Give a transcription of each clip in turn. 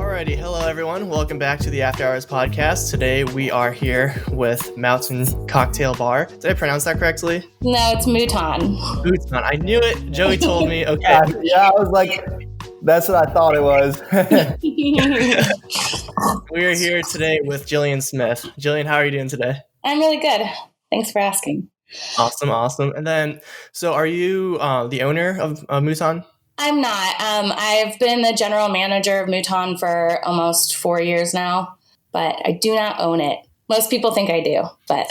Alrighty, hello everyone. Welcome back to the After Hours podcast. Today we are here with Mouton Cocktail Bar. Did I pronounce that correctly? No, it's Mouton. Mouton. I knew it. Joey told me. Okay. Yeah, I was like, that's what I thought it was. We are here today with Jillian Smith. Jillian, how are you doing today? I'm really good. Thanks for asking. Awesome. And then, so are you the owner of Mouton? I'm not. I've been the general manager of Mouton for almost 4 years now, but I do not own it. Most people think I do, but...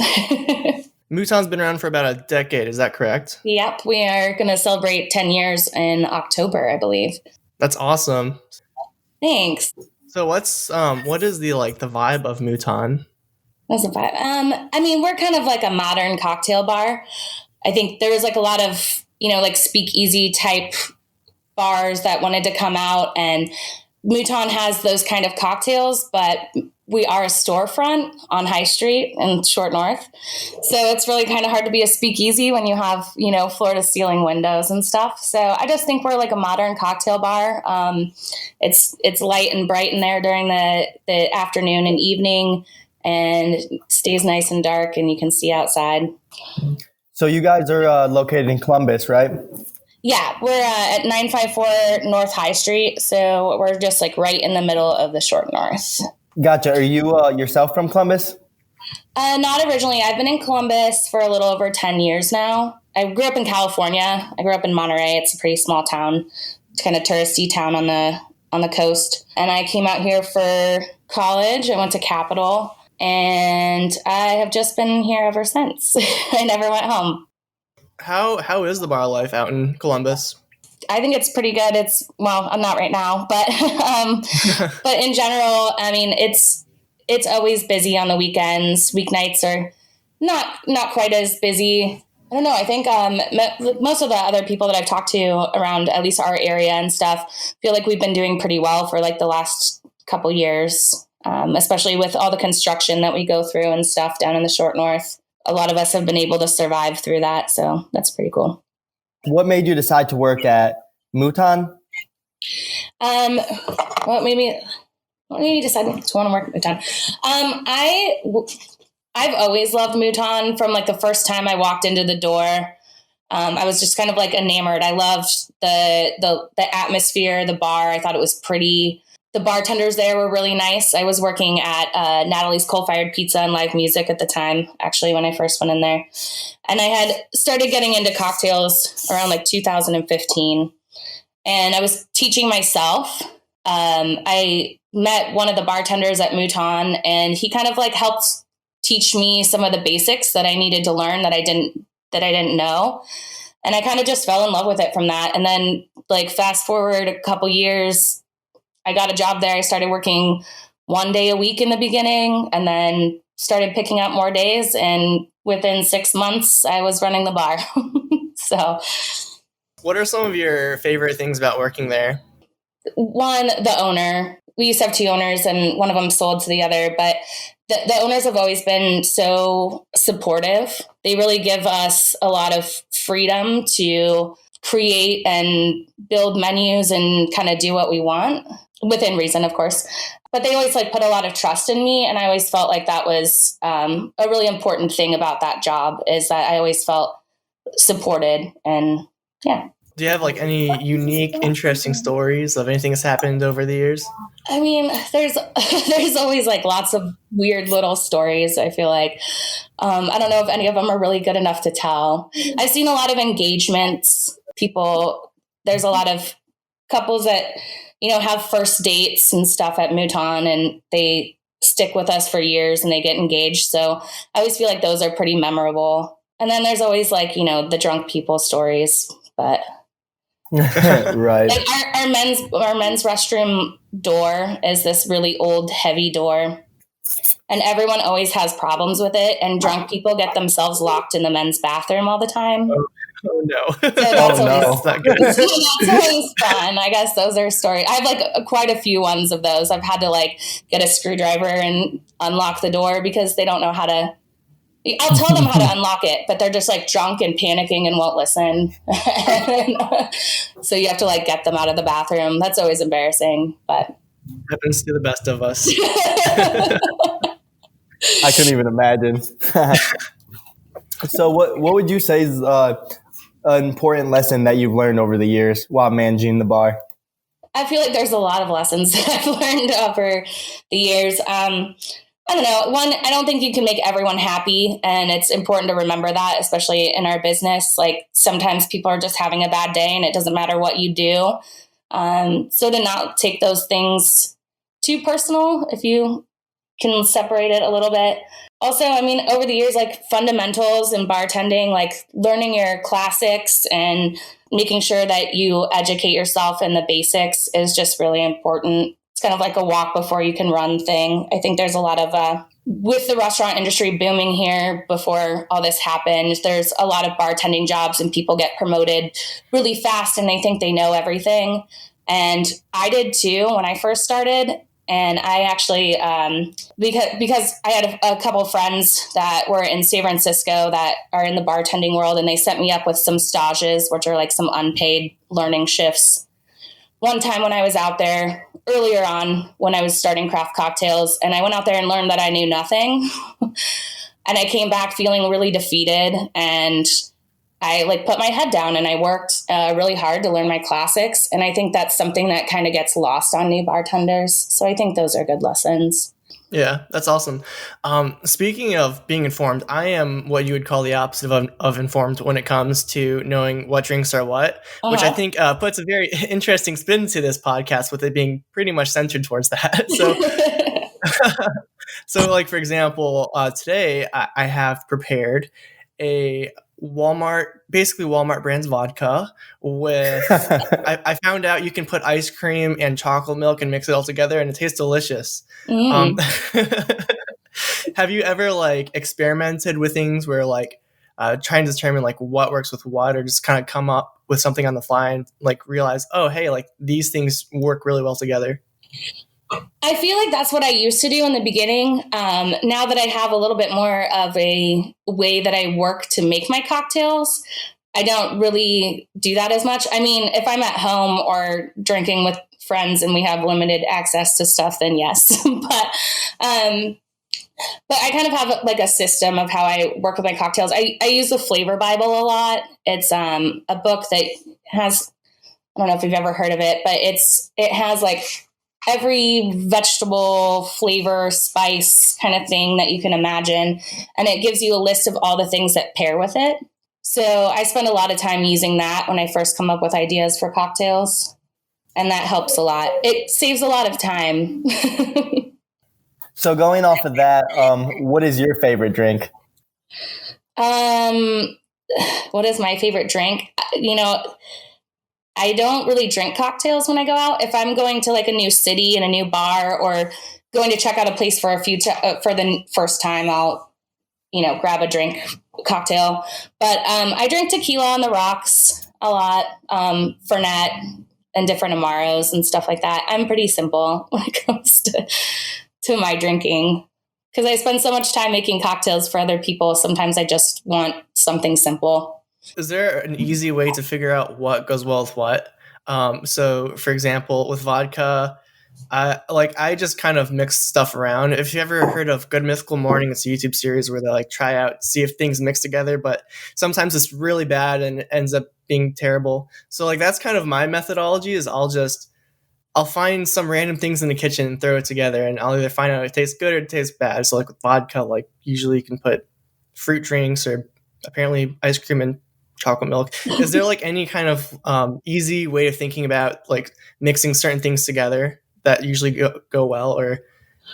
Mouton's been around for about a decade, is that correct? Yep, we are going to celebrate 10 years in October, I believe. That's awesome. Thanks. So what is the vibe of Mouton? That's a vibe. I mean, we're kind of like a modern cocktail bar. I think there was a lot of, speakeasy type bars that wanted to come out, and Mouton has those kind of cocktails, but we are a storefront on High Street in Short North. So it's really kind of hard to be a speakeasy when you have, floor to ceiling windows and stuff. So I just think we're like a modern cocktail bar. It's light and bright in there during the afternoon and evening, and stays nice and dark and you can see outside. So you guys are located in Columbus, right? Yeah, we're at 954 North High Street, so we're just right in the middle of the Short North. Gotcha. Are you yourself from Columbus? Not originally. I've been in Columbus for a little over 10 years now. I grew up in California. I grew up in Monterey. It's a pretty small town. It's kind of touristy town on the coast. And I came out here for college. I went to Capitol, and I have just been here ever since. I never went home. How is the bar life out in Columbus? I think it's pretty good. I'm not right now, but but in general, I mean, it's always busy on the weekends. Weeknights are not quite as busy. I don't know. I think most of the other people that I've talked to around at least our area and stuff feel like we've been doing pretty well for the last couple years, especially with all the construction that we go through and stuff down in the Short North. A lot of us have been able to survive through that, so that's pretty cool. What made you decide to work at Mouton? What made me decide to want to work at Mouton? I've always loved Mouton from the first time I walked into the door. I was just kind of enamored. I loved the atmosphere, the bar. I thought it was pretty. The bartenders there were really nice. I was working at Natalie's Coal-Fired Pizza and Live Music at the time, actually, when I first went in there. And I had started getting into cocktails around 2015. And I was teaching myself. I met one of the bartenders at Mouton, and he kind of helped teach me some of the basics that I needed to learn that I didn't know. And I kind of just fell in love with it from that. And then fast forward a couple years, I got a job there. I started working 1 day a week in the beginning, and then started picking up more days. And within 6 months, I was running the bar. So, what are some of your favorite things about working there? One, the owner. We used to have 2 owners, and one of them sold to the other. But the owners have always been so supportive. They really give us a lot of freedom to create and build menus and kind of do what we want. Within reason, of course. But they always put a lot of trust in me. And I always felt like that was a really important thing about that job, is that I always felt supported. And yeah. Do you have any unique, interesting stories of anything that's happened over the years? I mean, there's always lots of weird little stories, I feel like. I don't know if any of them are really good enough to tell. I've seen a lot of engagements. There's a lot of couples that have first dates and stuff at Mouton, and they stick with us for years and they get engaged. So I always feel like those are pretty memorable. And then there's always the drunk people stories, but right. Our men's restroom door is this really old, heavy door, and everyone always has problems with it. And drunk people get themselves locked in the men's bathroom all the time. Oh no! So that's That's not good. That's always fun. I guess those are stories. I have quite a few ones of those. I've had to get a screwdriver and unlock the door because they don't know how to. I'll tell them how to unlock it, but they're just drunk and panicking and won't listen. So you have to get them out of the bathroom. That's always embarrassing, but Happens to the best of us. I couldn't even imagine. So what would you say is an important lesson that you've learned over the years while managing the bar? I feel like there's a lot of lessons that I've learned over the years. I don't know. One, I don't think you can make everyone happy. And it's important to remember that, especially in our business. Like sometimes people are just having a bad day and it doesn't matter what you do. So to not take those things too personal, if you can separate it a little bit. Also, I mean, over the years, like fundamentals in bartending, like learning your classics and making sure that you educate yourself in the basics is just really important. It's kind of like a walk before you can run thing. I think there's a lot of, with the restaurant industry booming here before all this happened, there's a lot of bartending jobs and people get promoted really fast and they think they know everything. And I did too when I first started. And I actually, because I had a couple of friends that were in San Francisco that are in the bartending world, and they set me up with some stages, which are like some unpaid learning shifts. One time when I was out there earlier on, when I was starting craft cocktails, and I went out there and learned that I knew nothing. And I came back feeling really defeated, and I like put my head down and I worked really hard to learn my classics. And I think that's something that kind of gets lost on new bartenders. So I think those are good lessons. Yeah, that's awesome. Speaking of being informed, I am what you would call the opposite of informed when it comes to knowing what drinks are what, which I think puts a very interesting spin to this podcast with it being pretty much centered towards that. So like, for example, today I have prepared a Walmart brands vodka with, I found out you can put ice cream and chocolate milk and mix it all together and it tastes delicious. Have you ever like experimented with things where like trying to determine like what works with what, or just kind of come up with something on the fly and like realize, oh, hey, like these things work really well together? I feel like that's what I used to do in the beginning. Now that I have a little bit more of a way that I work to make my cocktails, I don't really do that as much. I mean, if I'm at home or drinking with friends and we have limited access to stuff, then yes. But I kind of have like a system of how I work with my cocktails. I use the Flavor Bible a lot. It's a book that has, I don't know if you've ever heard of it, but it has like every vegetable, flavor, spice kind of thing that you can imagine. And it gives you a list of all the things that pair with it. So I spend a lot of time using that when I first come up with ideas for cocktails. And that helps a lot. It saves a lot of time. So going off of that, what is your favorite drink? What is my favorite drink? You know, I don't really drink cocktails when I go out. If I'm going to like a new city and a new bar or going to check out a place for for the first time, I'll, grab a drink cocktail. But I drink tequila on the rocks a lot, Fernet and different Amaros and stuff like that. I'm pretty simple when it comes to my drinking because I spend so much time making cocktails for other people. Sometimes I just want something simple. Is there an easy way to figure out what goes well with what? So, for example, with vodka, I just kind of mix stuff around. If you ever heard of Good Mythical Morning, it's a YouTube series where they like try out, see if things mix together, but sometimes it's really bad and it ends up being terrible. So like that's kind of my methodology is I'll find some random things in the kitchen and throw it together and I'll either find out it tastes good or it tastes bad. So like with vodka, like usually you can put fruit drinks or apparently ice cream and chocolate milk. Is there like any kind of easy way of thinking about like mixing certain things together that usually go well, or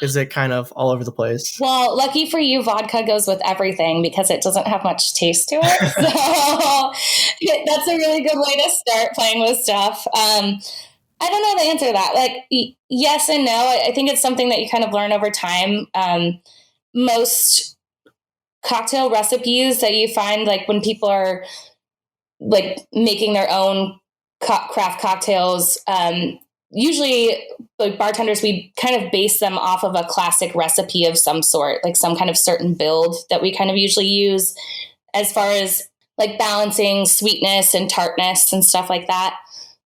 is it kind of all over the place? Well, lucky for you, vodka goes with everything because it doesn't have much taste to it. So that's a really good way to start playing with stuff. I don't know the answer to that. Like, yes and no. I think it's something that you kind of learn over time. Most cocktail recipes that you find, like when people are like making their own craft cocktails, usually like bartenders, we kind of base them off of a classic recipe of some sort, like some kind of certain build that we kind of usually use as far as like balancing sweetness and tartness and stuff like that.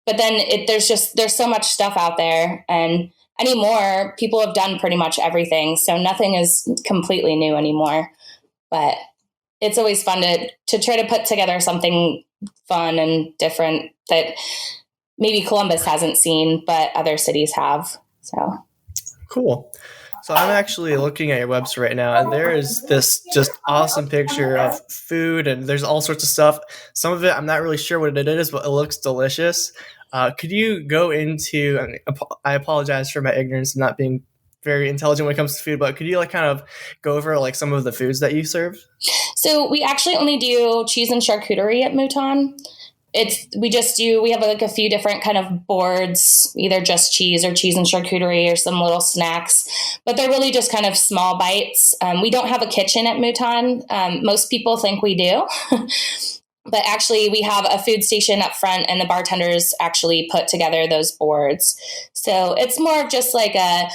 But then there's so much stuff out there. And anymore, people have done pretty much everything. So nothing is completely new anymore. But it's always fun to try to put together something fun and different that maybe Columbus hasn't seen, but other cities have. So Cool. So I'm actually looking at your website right now, and there is this just awesome picture of food, and there's all sorts of stuff. Some of it I'm not really sure what it is, but it looks delicious. Could you go into? I apologize for my ignorance and not being very intelligent when it comes to food, but could you like kind of go over like some of the foods that you serve? So we actually only do cheese and charcuterie at Mouton. We have like a few different kind of boards, either just cheese or cheese and charcuterie or some little snacks, but they're really just kind of small bites. We don't have a kitchen at Mouton. Most people think we do, but actually we have a food station up front and the bartenders actually put together those boards. So it's more of just like a,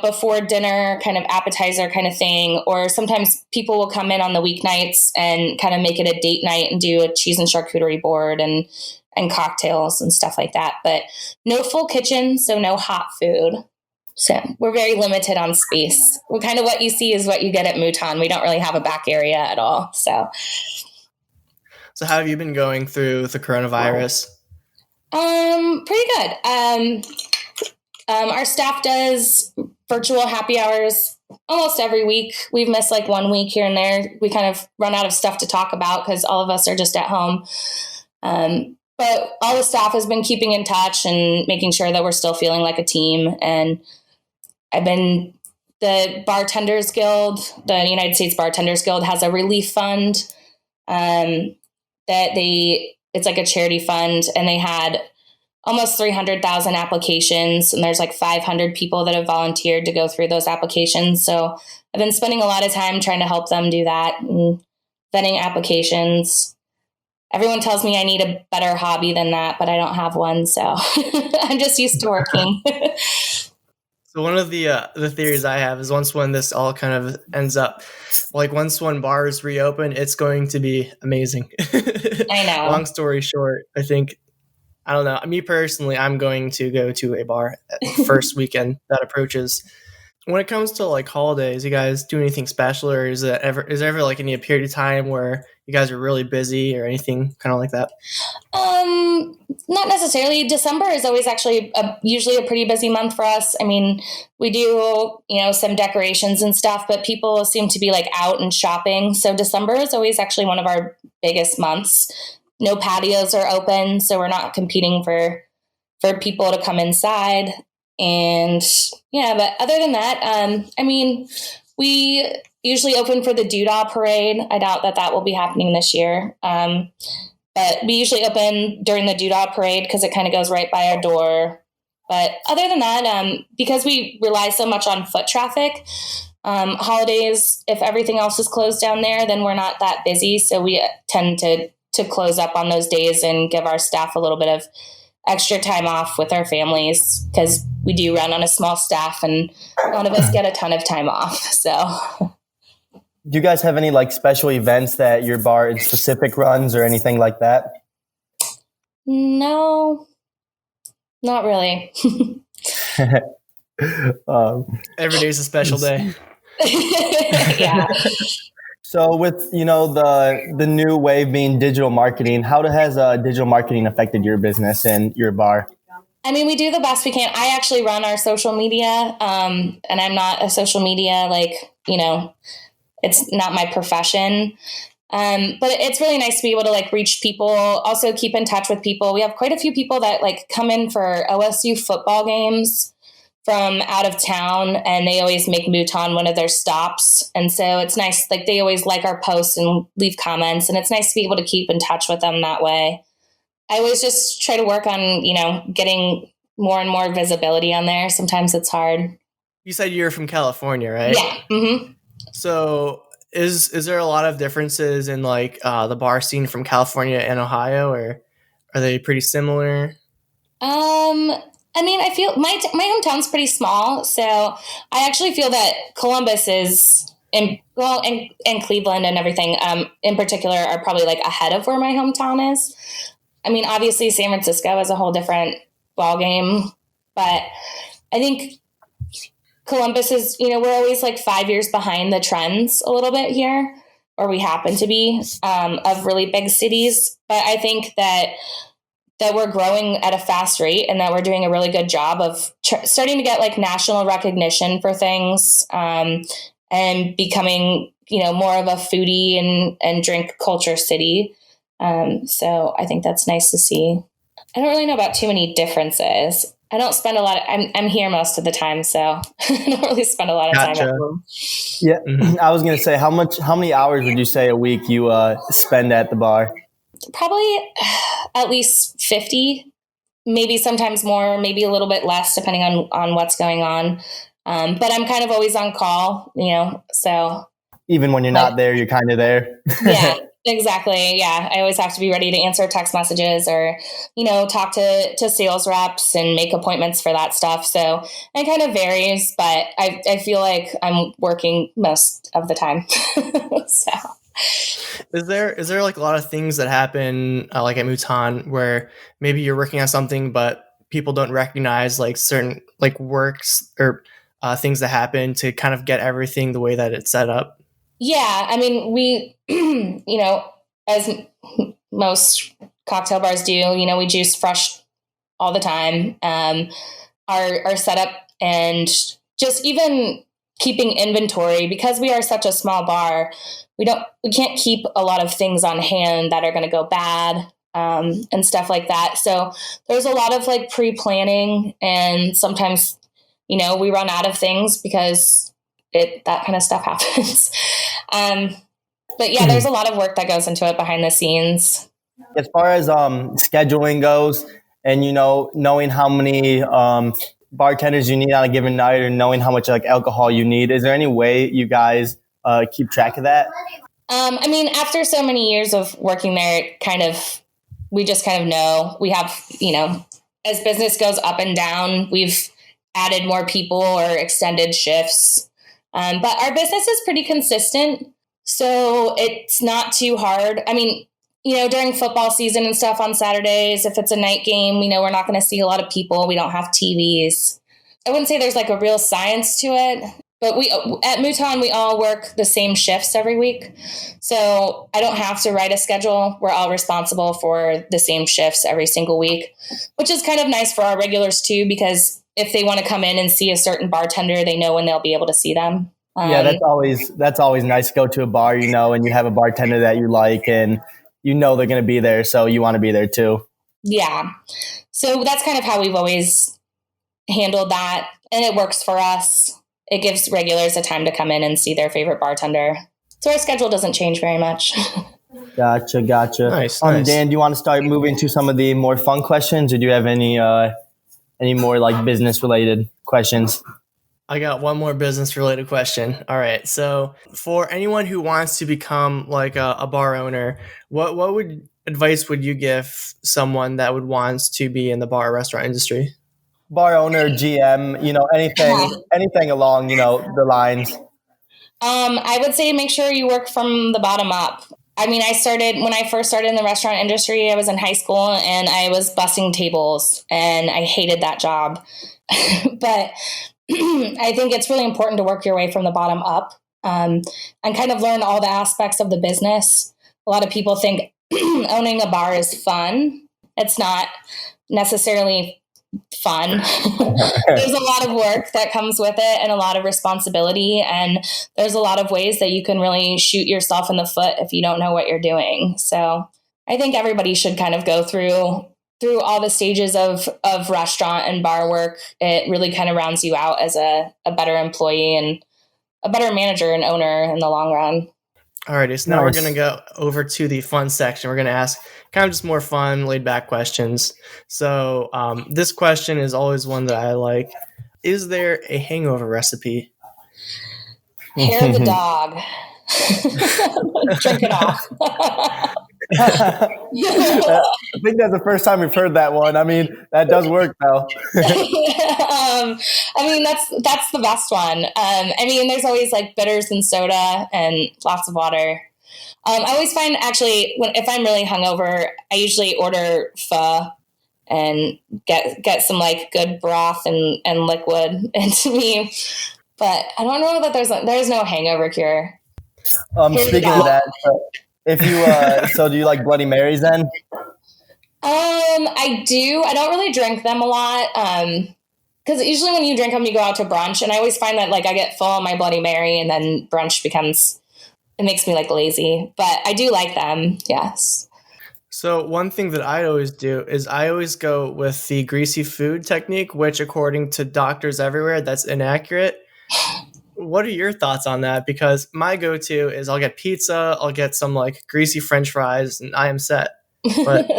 before dinner kind of appetizer kind of thing. Or sometimes people will come in on the weeknights and kind of make it a date night and do a cheese and charcuterie board and cocktails and stuff like that. But no full kitchen, so no hot food. So we're very limited on space. Well, kind of what you see is what you get at Mouton. We don't really have a back area at all. So how have you been going through the coronavirus? Pretty good. Our staff does virtual happy hours almost every week. We've missed like 1 week here and there. We kind of run out of stuff to talk about because all of us are just at home. But all the staff has been keeping in touch and making sure that we're still feeling like a team. And the Bartenders Guild, the United States Bartenders Guild, has a relief fund it's like a charity fund, and they had almost 300,000 applications, and there's like 500 people that have volunteered to go through those applications. So I've been spending a lot of time trying to help them do that and vetting applications. Everyone tells me I need a better hobby than that, but I don't have one. So I'm just used to working. So one of the theories I have is once when this all kind of ends up, like once when bars reopen, it's going to be amazing. I know. Long story short, I don't know. Me personally, I'm going to go to a bar at the first weekend that approaches. When it comes to like holidays, you guys do anything special, or is there ever like any period of time where you guys are really busy or anything kind of like that? Not necessarily. December is always actually usually a pretty busy month for us. I mean, we do, some decorations and stuff, but people seem to be like out and shopping. So December is always actually one of our biggest months. No patios are open, so we're not competing for people to come inside. And yeah, but other than that, we usually open for the Doodah Parade. I doubt that will be happening this year. But we usually open during the Doodah Parade because it kind of goes right by our door. But other than that, because we rely so much on foot traffic, holidays, if everything else is closed down there, then we're not that busy. So we tend to close up on those days and give our staff a little bit of extra time off with our families, because we do run on a small staff and none of us get a ton of time off. So do you guys have any like special events that your bar in specific runs or anything like that? No, not really. Every day's a special day. Yeah. So with, the new wave being digital marketing, how has digital marketing affected your business and your bar? I mean, we do the best we can. I actually run our social media, and I'm not a social media, it's not my profession. But it's really nice to be able to reach people, also keep in touch with people. We have quite a few people that come in for OSU football games from out of town, and they always make Mouton one of their stops. And so it's nice, they always like our posts and leave comments, and it's nice to be able to keep in touch with them that way. I always just try to work on, getting more and more visibility on there. Sometimes it's hard. You said you're from California, right? Yeah. Mm-hmm. So is there a lot of differences in the bar scene from California and Ohio, or are they pretty similar? I feel my hometown's pretty small, so I actually feel that Columbus is and Cleveland and everything in particular are probably ahead of where my hometown is. I mean, obviously San Francisco is a whole different ballgame, but I think Columbus is, we're always like 5 years behind the trends a little bit here, or we happen to be, of really big cities. But I think that we're growing at a fast rate and that we're doing a really good job of starting to get like national recognition for things, and becoming, more of a foodie and drink culture city. So I think that's nice to see. I don't really know about too many differences. I don't spend a lot of, I'm here most of the time, so I don't really spend a lot of time at home. Yeah. I was going to say, how many hours would you say a week you spend at the bar? Probably at least 50, maybe sometimes more, maybe a little bit less depending on what's going on. But I'm kind of always on call, so. Even when you're not there, you're kind of there. Yeah, exactly. Yeah. I always have to be ready to answer text messages or, talk to sales reps and make appointments for that stuff. So it kind of varies, but I feel like I'm working most of the time. So. Is there like a lot of things that happen like at Mouton where maybe you're working on something, but people don't recognize like certain like works or things that happen to kind of get everything the way that it's set up? Yeah, I mean, we, as most cocktail bars do, we juice fresh all the time. Our setup and just even keeping inventory, because we are such a small bar, we can't keep a lot of things on hand that are going to go bad, and stuff like that. So there's a lot of like pre-planning, and sometimes, we run out of things because that kind of stuff happens. But yeah, there's a lot of work that goes into it behind the scenes. As far as scheduling goes, and knowing how many bartenders you need on a given night, or knowing how much like alcohol you need, is there any way you guys keep track of that? I mean, after so many years of working there, we just kind of know. We have, as business goes up and down, we've added more people or extended shifts. But our business is pretty consistent, so it's not too hard. I mean, during football season and stuff on Saturdays, if it's a night game, we're not going to see a lot of people. We don't have TVs. I wouldn't say there's like a real science to it, but at Mouton, we all work the same shifts every week. So I don't have to write a schedule. We're all responsible for the same shifts every single week, which is kind of nice for our regulars too, because if they want to come in and see a certain bartender, they know when they'll be able to see them. Yeah, that's always nice to go to a bar, and you have a bartender that you like, and they're going to be there, so you want to be there too. Yeah. So that's kind of how we've always handled that, and it works for us. It gives regulars a time to come in and see their favorite bartender. So our schedule doesn't change very much. Gotcha. Nice. Dan, do you want to start moving to some of the more fun questions, or do you have any more like business related questions? I got one more business related question. All right. So for anyone who wants to become like a bar owner, what advice would you give someone that would wants to be in the bar restaurant industry? Bar owner, GM, anything along, the lines. I would say make sure you work from the bottom up. I mean, when I first started in the restaurant industry, I was in high school and I was bussing tables and I hated that job. But I think it's really important to work your way from the bottom up, and kind of learn all the aspects of the business. A lot of people think owning a bar is fun. It's not necessarily fun. There's a lot of work that comes with it and a lot of responsibility. And there's a lot of ways that you can really shoot yourself in the foot if you don't know what you're doing. So I think everybody should kind of go through all the stages of restaurant and bar work. It really kind of rounds you out as a better employee and a better manager and owner in the long run. Alrighty, so now we're going to go over to the fun section. We're going to ask kind of just more fun, laid back questions. So this question is always one that I like. Is there a hangover recipe? Hair of the dog. Drink it off. I think that's the first time we've heard that one. I mean, that does work though. I mean, that's the best one. I mean, there's always like bitters and soda and lots of water. I always find actually if I'm really hungover, I usually order pho and get some like good broth and liquid into me. But I don't know that there's no hangover cure. Speaking of that, if you so do you like Bloody Marys then? I do. I don't really drink them a lot. Because usually when you drink them, you go out to brunch, and I always find that like I get full on my Bloody Mary, and then brunch it makes me like lazy. But I do like them. Yes. So one thing that I always do is I always go with the greasy food technique, which according to doctors everywhere, that's inaccurate. What are your thoughts on that? Because my go-to is I'll get pizza, I'll get some like greasy French fries, and I am set. But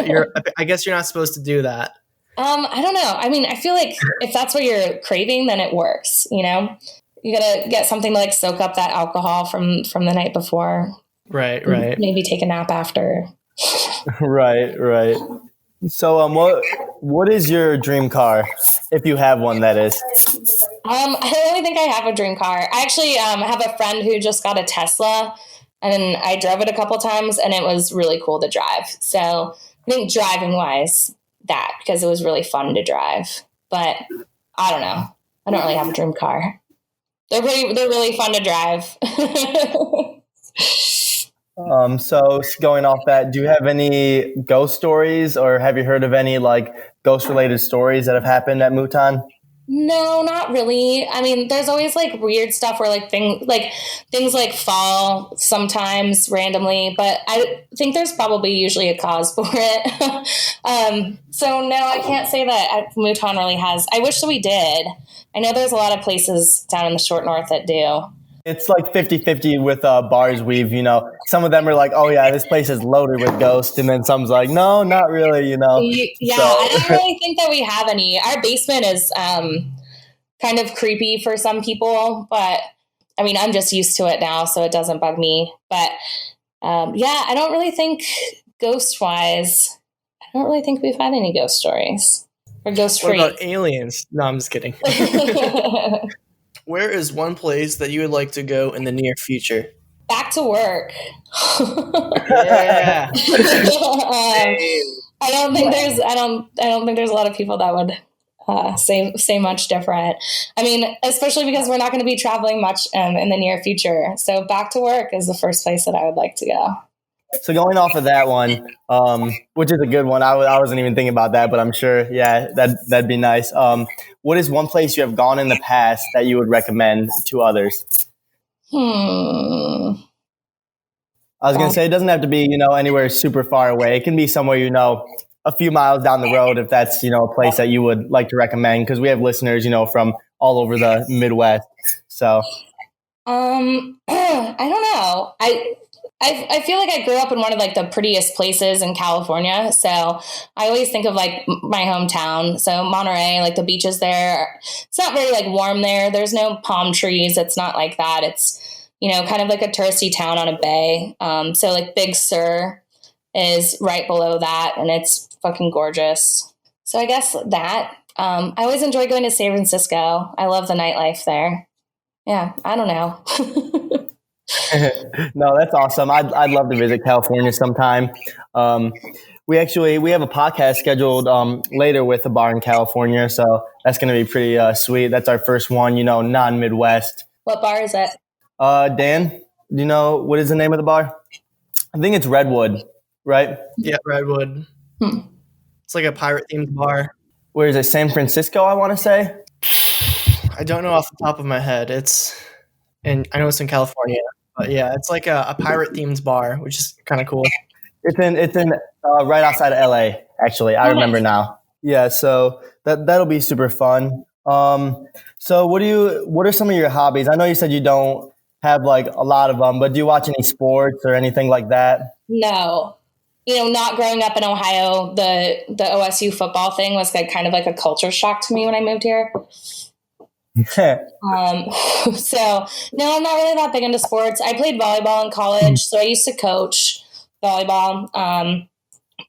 I guess you're not supposed to do that. I don't know. I mean, I feel like if that's what you're craving, then it works. You know, you gotta get something to like soak up that alcohol from the night before. Right. Maybe take a nap after. Right. So, what is your dream car, if you have one? That is. I don't really think I have a dream car. I actually have a friend who just got a Tesla, and I drove it a couple times, and it was really cool to drive. So I think driving wise, that because it was really fun to drive. But I don't know. I don't really have a dream car. They're really fun to drive. So going off that, do you have any ghost stories, or have you heard of any like ghost related stories that have happened at Mouton? No, not really. I mean, there's always like weird stuff where things like fall sometimes randomly, but I think there's probably usually a cause for it. So no, I can't say that Mouton really has. I wish that we did. I know there's a lot of places down in the short north that do. It's like 50-50 with bars some of them are like, oh yeah, this place is loaded with ghosts, and then some's like, no, not really, Yeah, so. I don't really think that we have any. Our basement is kind of creepy for some people, but I mean, I'm just used to it now, so it doesn't bug me. But yeah, I don't really think ghost-wise, I don't really think we've had any ghost stories or ghost-free. What about aliens? No, I'm just kidding. Where is one place that you would like to go in the near future? Back to work. Yeah. I don't think there's a lot of people that would say much different. I mean, especially because we're not going to be traveling much in the near future. So back to work is the first place that I would like to go. So going off of that one, which is a good one, I wasn't even thinking about that, but I'm sure, yeah, that'd be nice. What is one place you have gone in the past that you would recommend to others? I was going to say, it doesn't have to be, anywhere super far away. It can be somewhere, a few miles down the road, if that's, a place that you would like to recommend, because we have listeners, from all over the Midwest. So, I don't know. I feel like I grew up in one of like the prettiest places in California. So I always think of like my hometown. So Monterey, like the beaches there, it's not very like warm there. There's no palm trees. It's not like that. It's, kind of like a touristy town on a bay. So like Big Sur is right below that, and it's fucking gorgeous. So I guess that, I always enjoy going to San Francisco. I love the nightlife there. Yeah. I don't know. No, that's awesome. I'd love to visit California sometime. We have a podcast scheduled later with a bar in California, so that's going to be pretty sweet. That's our first one, non-Midwest. What bar is it? Dan, do you know what is the name of the bar? I think it's Redwood, right? Yeah, Redwood. It's like a pirate themed bar. Where is it? San Francisco, I want to say. I don't know off the top of my head. I know it's in California. But yeah, it's like a pirate themed bar, which is kind of cool. It's in right outside of LA, actually. I remember now. Yeah, so that'll be super fun. So what are some of your hobbies? I know you said you don't have like a lot of them, but do you watch any sports or anything like that? No. Not growing up in Ohio, the OSU football thing was like kind of like a culture shock to me when I moved here. So no, I'm not really that big into sports. I played volleyball in college, so I used to coach volleyball,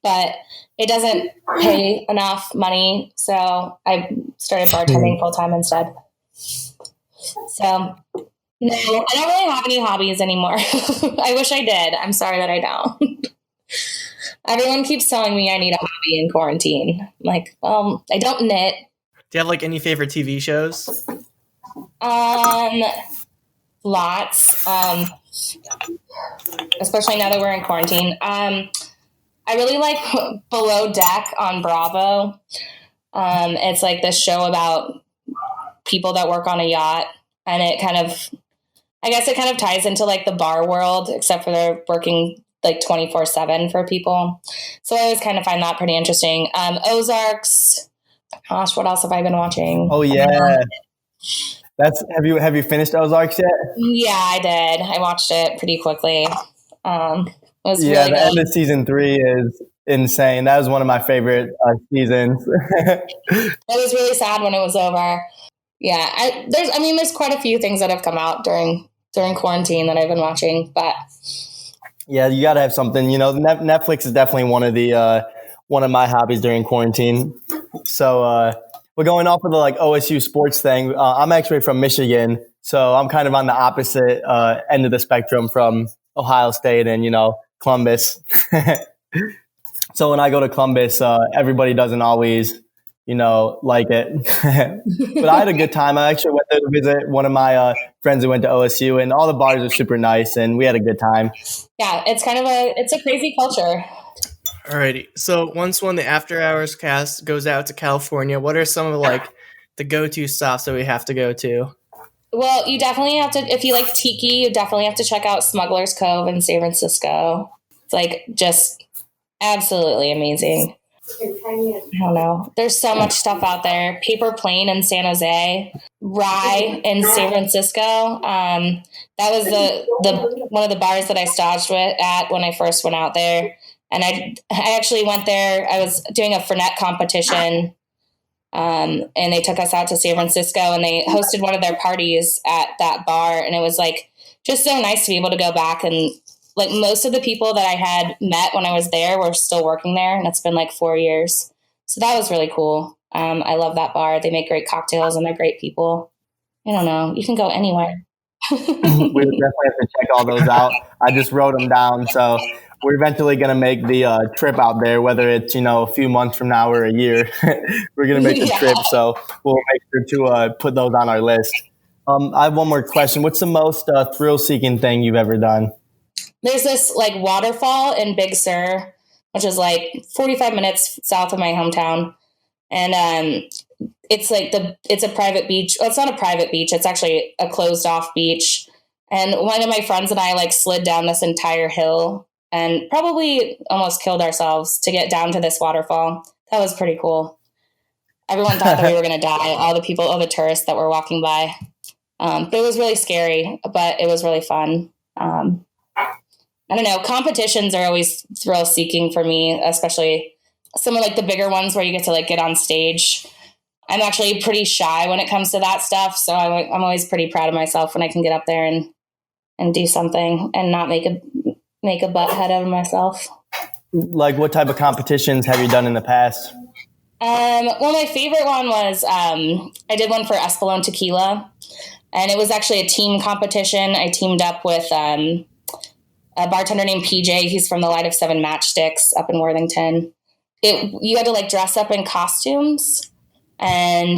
but it doesn't pay enough money, so I started bartending full time instead. So no, I don't really have any hobbies anymore. I wish I did. I'm sorry that I don't. Everyone keeps telling me I need a hobby in quarantine. I'm like, well, I don't knit. Do you have like any favorite TV shows? Lots. Especially now that we're in quarantine. I really like Below Deck on Bravo. It's like this show about people that work on a yacht, and it kind of ties into like the bar world, except for they're working like 24/7 for people. So I always kind of find that pretty interesting. Ozarks. Gosh, what else have I been watching? Oh yeah. Have you finished Ozarks yet? Yeah, I did. I watched it pretty quickly. It was Yeah, really the end good. of season 3 is insane. That was one of my favorite seasons. It was really sad when it was over. Yeah, there's quite a few things that have come out during quarantine that I've been watching, but Yeah, you got to have something. You know, Netflix is definitely one of my hobbies during quarantine. So we're going off of the like OSU sports thing. I'm actually from Michigan, so I'm kind of on the opposite end of the spectrum from Ohio State and Columbus. So when I go to Columbus, everybody doesn't always like it. But I had a good time. I actually went there to visit one of my friends who went to OSU, and all the bars are super nice, and we had a good time. yeah, it's a crazy culture. Alrighty. So once when the After Hours cast goes out to California, what are some of like the go-to stops that we have to go to? Well, you definitely have to, if you like tiki, you definitely have to check out Smuggler's Cove in San Francisco. It's like just absolutely amazing. I don't know. There's so much stuff out there. Paper Plane in San Jose, Rye in San Francisco. That was the one of the bars that I staged at when I first went out there. And I actually went there. I was doing a Fernet competition, and they took us out to San Francisco, and they hosted one of their parties at that bar. And it was like just so nice to be able to go back, and like most of the people that I had met when I was there were still working there, and it's been like 4 years. So that was really cool. I love that bar. They make great cocktails and they're great people. I don't know. You can go anywhere. We would definitely have to check all those out. I just wrote them down, so we're eventually going to make the trip out there, whether it's a few months from now or a year. We're going to make the Yeah. trip, so we'll make sure to put those on our list. I have one more question. What's the most thrill-seeking thing you've ever done? There's this like waterfall in Big Sur, which is like 45 minutes south of my hometown. And it's a private beach. Well, it's not a private beach. It's actually a closed off beach. And one of my friends and I like slid down this entire hill and probably almost killed ourselves to get down to this waterfall. That was pretty cool. Everyone thought that we were going to die. All the tourists that were walking by. But it was really scary, but it was really fun. I don't know. Competitions are always thrill seeking for me, especially some of like the bigger ones where you get to like get on stage. I'm actually pretty shy when it comes to that stuff. So I'm always pretty proud of myself when I can get up there and do something and not make a butt head of myself. Like what type of competitions have you done in the past? Well, my favorite one was I did one for Espolón Tequila, and it was actually a team competition. I teamed up with a bartender named PJ. He's from the Light of Seven Matchsticks up in Worthington. You had to like dress up in costumes, and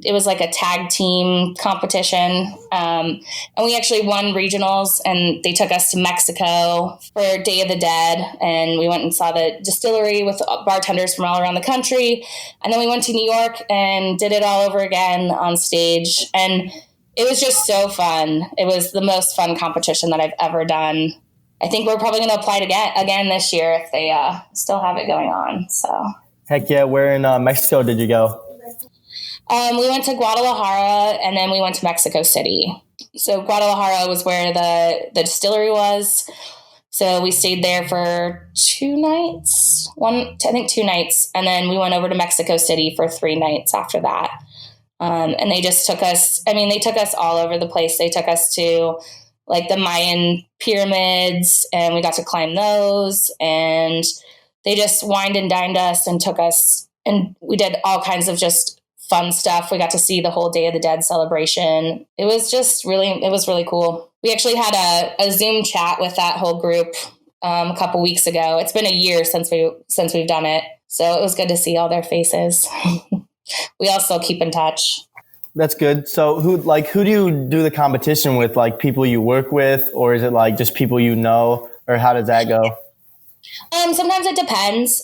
it was like a tag team competition. And we actually won regionals, and they took us to Mexico for Day of the Dead. And we went and saw the distillery with bartenders from all around the country. And then we went to New York and did it all over again on stage. And it was just so fun. It was the most fun competition that I've ever done. I think we're probably going to apply it again this year if they still have it going on. So, heck yeah! Where in Mexico did you go? We went to Guadalajara, and then we went to Mexico City. So Guadalajara was where the distillery was. So we stayed there for 2 nights. 2 nights, and then we went over to Mexico City for 3 nights after that. And they just took us. I mean, they took us all over the place. They took us to like the Mayan pyramids, and we got to climb those, and they just wined and dined us and took us, and we did all kinds of just fun stuff. We got to see the whole Day of the Dead celebration. It was really cool. We actually had a Zoom chat with that whole group a couple weeks ago. It's been a year since we've done it. So it was good to see all their faces. We all still keep in touch. That's good. So who do you do the competition with? Like people you work with, or is it like just people you know, or how does that go? Sometimes it depends.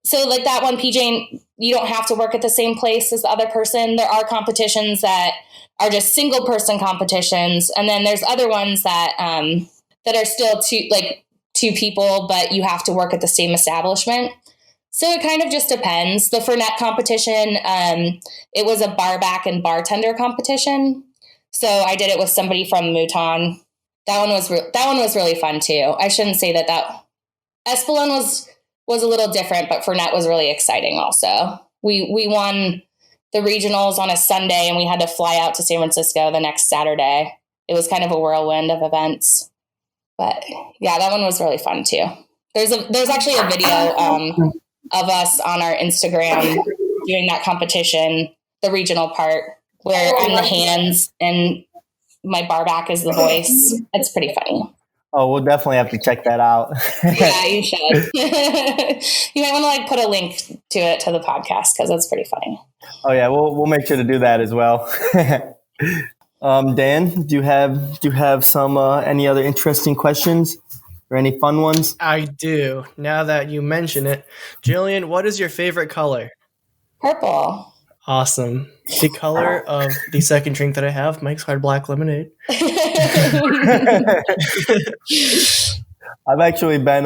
So like that one, PJ, you don't have to work at the same place as the other person. There are competitions that are just single person competitions, and then there's other ones that that are still two people, but you have to work at the same establishment. So it kind of just depends. The Fernet competition, it was a bar back and bartender competition. So I did it with somebody from Mouton. That one was really fun too. I shouldn't say that Espelon was a little different, but Fernet was really exciting also. We won the regionals on a Sunday, and we had to fly out to San Francisco the next Saturday. It was kind of a whirlwind of events. But yeah, that one was really fun too. There's actually a video of us on our Instagram doing that competition, the regional part, where I'm the hands and my bar back is the voice. It's pretty funny. Oh, we'll definitely have to check that out. Yeah, you should. You might want to put a link to it to the podcast because it's pretty funny. Oh yeah, we'll make sure to do that as well. Dan, do you have some any other interesting questions or any fun ones? I do. Now that you mention it, Jillian, what is your favorite color? Purple. Awesome. The color of the second drink that I have, Mike's Hard Black Lemonade. I've actually been,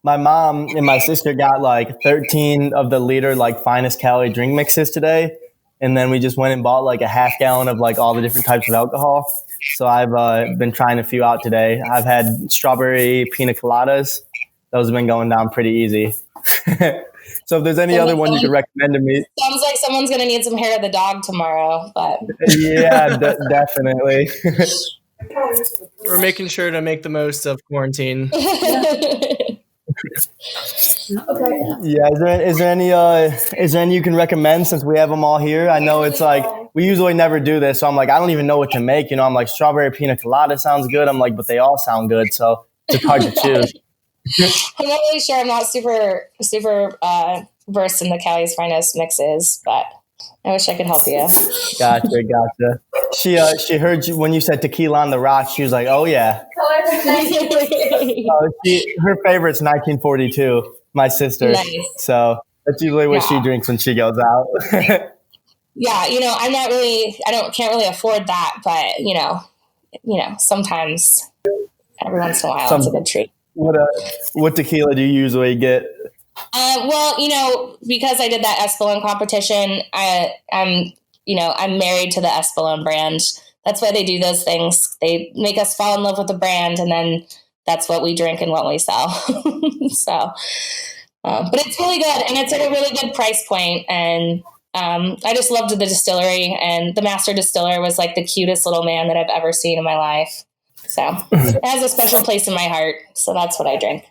my mom and my sister got like 13 of the liter like finest calorie drink mixes today. And then we just went and bought like a half gallon of like all the different types of alcohol. So I've been trying a few out today. I've had strawberry pina coladas. Those have been going down pretty easy. So if there's any other one you could recommend to me. Sounds like someone's going to need some hair of the dog tomorrow, but Yeah, definitely. We're making sure to make the most of quarantine. Yeah, is there any you can recommend since we have them all here? I know it's like we usually never do this, so I'm like I don't even know what to make. I'm like strawberry pina colada sounds good. I'm like, but they all sound good, so it's hard to choose. I'm not really sure. I'm not super versed in the Cali's finest mixes, but I wish I could help you. Gotcha. She heard you when you said tequila on the rocks. She was like, "Oh yeah." Her favorite's 1942. My sister. Nice. So that's usually what she drinks when she goes out. Yeah, can't really afford that, but sometimes every once in a while it's a good treat. What tequila do you usually get? Well, because I did that Espelon competition, I'm married to the Espelon brand. That's why they do those things. They make us fall in love with the brand, and then that's what we drink and what we sell. So, but it's really good, and it's at a really good price point. And I just loved the distillery, and the master distiller was like the cutest little man that I've ever seen in my life. So it has a special place in my heart. So that's what I drink.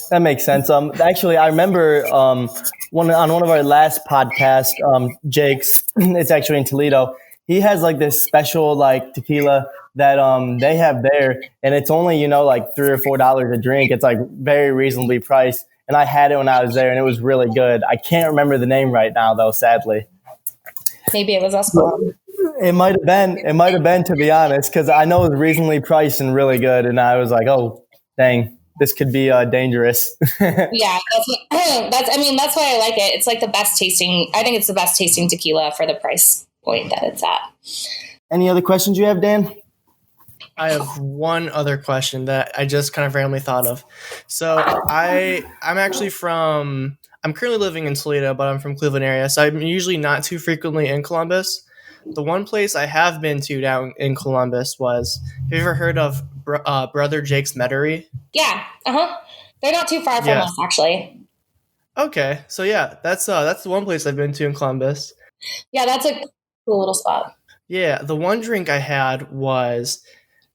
That makes sense. Actually, I remember on one of our last podcasts, Jake's. It's actually in Toledo. He has like this special like tequila that they have there, and it's only like $3 or $4 a drink. It's like very reasonably priced, and I had it when I was there, and it was really good. I can't remember the name right now though, sadly. Maybe it was Espelon. It might have been, to be honest, because I know it was reasonably priced and really good, and I was like, oh, dang. This could be dangerous. Yeah, that's why I like it. It's like the best tasting. I think it's the best tasting tequila for the price point that it's at. Any other questions you have, Dan? I have one other question that I just kind of randomly thought of. So I'm currently living in Toledo, but I'm from Cleveland area, so I'm usually not too frequently in Columbus. The one place I have been to down in Columbus was, have you ever heard of Brother Jake's Metairie? Yeah. They're not too far from us, actually. Okay. So yeah, that's the one place I've been to in Columbus. Yeah, that's a cool little spot. Yeah. The one drink I had was,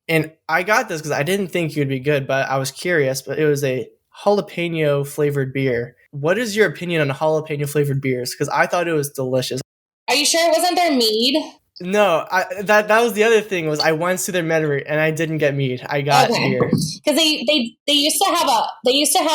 and I got this because I didn't think you'd be good, but I was curious, but it was a jalapeno flavored beer. What is your opinion on jalapeno flavored beers? Because I thought it was delicious. Are you sure it wasn't their mead? No, that was the other thing was I went to their meadery and I didn't get mead. I got beer. Because they used to have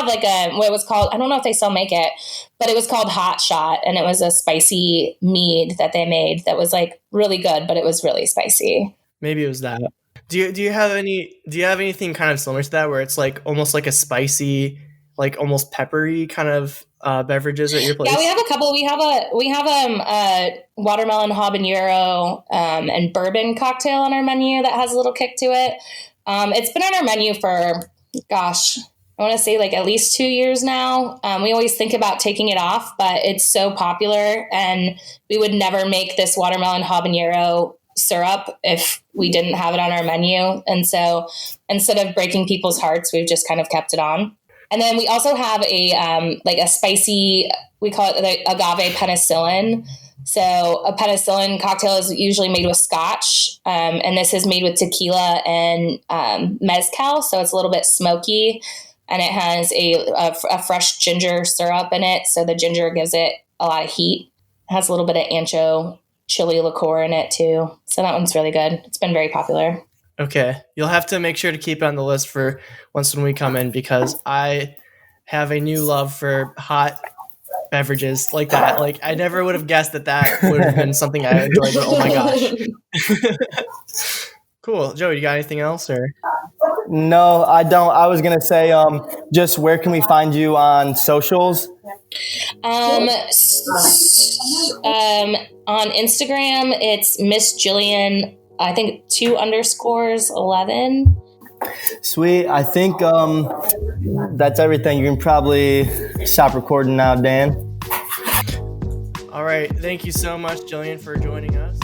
like a what it was called. I don't know if they still make it, but it was called Hot Shot, and it was a spicy mead that they made that was like really good, but it was really spicy. Maybe it was that. Do you have anything kind of similar to that where it's like almost like a spicy, like almost peppery kind of beverages at your place? Yeah, we have a couple. We have a watermelon habanero and bourbon cocktail on our menu that has a little kick to it. It's been on our menu for, gosh, I want to say like at least 2 years now. We always think about taking it off, but it's so popular, and we would never make this watermelon habanero syrup if we didn't have it on our menu. And so instead of breaking people's hearts, we've just kind of kept it on. And then we also have a like a spicy, we call it the agave penicillin. So a penicillin cocktail is usually made with scotch, and this is made with tequila and mezcal. So it's a little bit smoky, and it has a fresh ginger syrup in it. So the ginger gives it a lot of heat. It has a little bit of ancho chili liqueur in it too. So that one's really good. It's been very popular. Okay. You'll have to make sure to keep it on the list for once when we come in, because I have a new love for hot beverages like that. Like I never would have guessed that would have been something I enjoyed, but oh my gosh. Cool. Joey, you got anything else or? No, I don't. I was going to say, just where can we find you on socials? On Instagram, it's Miss Jillian, I think 2_11. Sweet. I think that's everything. You can probably stop recording now, Dan. All right. Thank you so much, Jillian, for joining us.